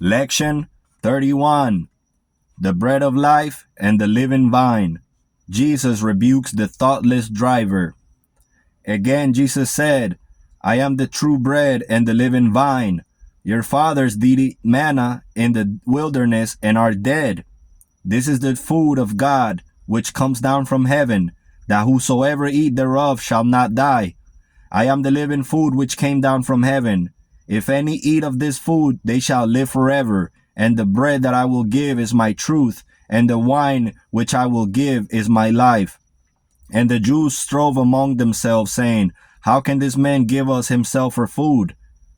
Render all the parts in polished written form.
Lection 31. The bread of life and the living vine. Jesus rebukes the thoughtless driver. Again Jesus said, I am the true bread and the living vine. Your fathers did eat manna in the wilderness and are dead. This is the food of God, which comes down from heaven, that whosoever eat thereof shall not die. I am the living food which came down from heaven. If any eat of this food, they shall live forever. And the bread that I will give is my truth, and the wine which I will give is my life. And the Jews strove among themselves, saying, How can this man give us himself for food?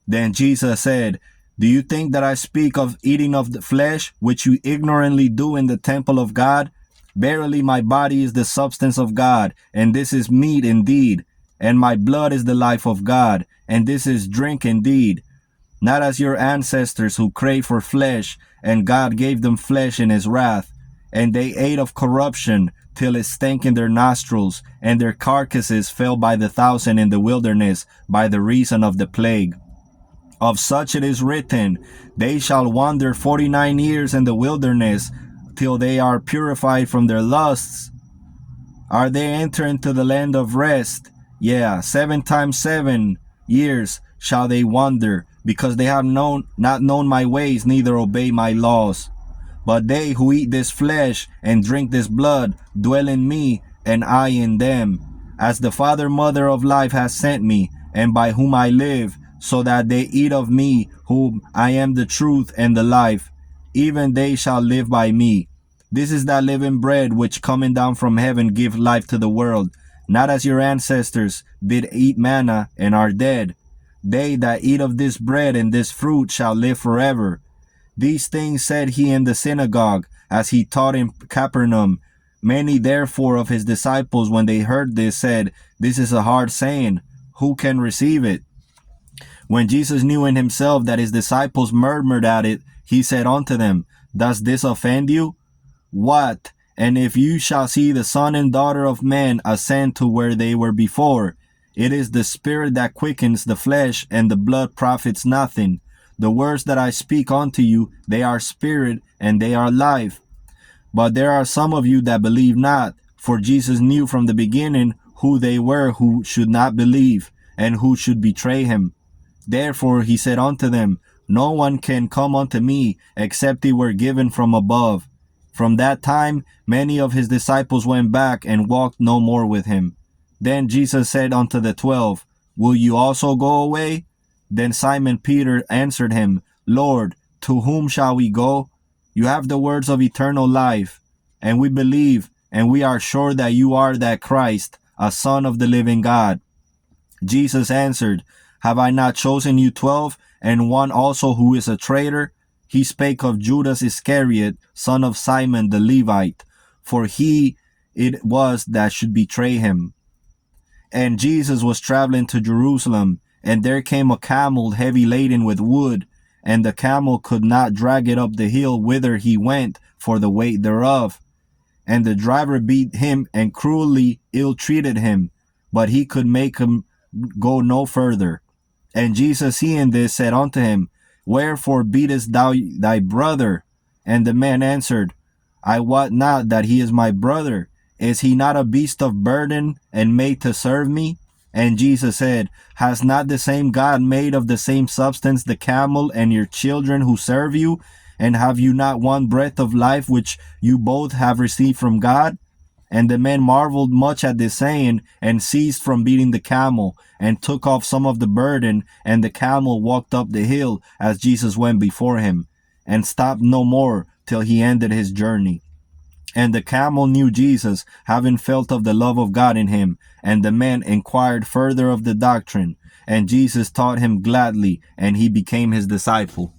Then Jesus said, Do you think that I speak of eating of the flesh, which you ignorantly do in the temple of God? Verily my body is the substance of God, and this is meat indeed. And my blood is the life of God, and this is drink indeed. Not as your ancestors who craved for flesh, and God gave them flesh in his wrath. And they ate of corruption, till it stank in their nostrils, and their carcasses fell by the thousand in the wilderness, by the reason of the plague. Of such it is written, They shall wander 49 years in the wilderness, till they are purified from their lusts. Are they enter into the land of rest? 7 times 7 years shall they wander, because they have not known my ways, neither obey my laws. But they who eat this flesh and drink this blood dwell in me, and I in them. As the Father Mother of life has sent me, and by whom I live, so that they eat of me, whom I am the truth and the life, even they shall live by me. This is that living bread which coming down from heaven give life to the world. Not as your ancestors did eat manna and are dead. They that eat of this bread and this fruit shall live forever. These things said he in the synagogue, as he taught in Capernaum. Many therefore of his disciples, when they heard this, said, This is a hard saying. Who can receive it? When Jesus knew in himself that his disciples murmured at it, he said unto them, Does this offend you? What? And if you shall see the Son and daughter of man ascend to where they were before, it is the Spirit that quickens the flesh, and the blood profits nothing. The words that I speak unto you, they are spirit, and they are life. But there are some of you that believe not, for Jesus knew from the beginning who they were who should not believe, and who should betray him. Therefore he said unto them, No one can come unto me, except he were given from above. From that time, many of his disciples went back and walked no more with him. Then Jesus said unto the 12, Will you also go away? Then Simon Peter answered him, Lord, to whom shall we go? You have the words of eternal life, and we believe, and we are sure that you are that Christ, a Son of the living God. Jesus answered, Have I not chosen you 12, and one also who is a traitor? He spake of Judas Iscariot, son of Simon the Levite, for he it was that should betray him. And Jesus was traveling to Jerusalem, and there came a camel heavy laden with wood, and the camel could not drag it up the hill whither he went, for the weight thereof. And the driver beat him and cruelly ill-treated him, but he could make him go no further. And Jesus seeing this said unto him, Wherefore beatest thou thy brother? And the man answered, I wot not that he is my brother. Is he not a beast of burden, and made to serve me? And Jesus said, Has not the same God made of the same substance the camel and your children who serve you? And have you not one breath of life which you both have received from God? And the man marveled much at this saying, and ceased from beating the camel, and took off some of the burden, and the camel walked up the hill as Jesus went before him, and stopped no more till he ended his journey. And the camel knew Jesus, having felt of the love of God in him, and the man inquired further of the doctrine, and Jesus taught him gladly, and he became his disciple.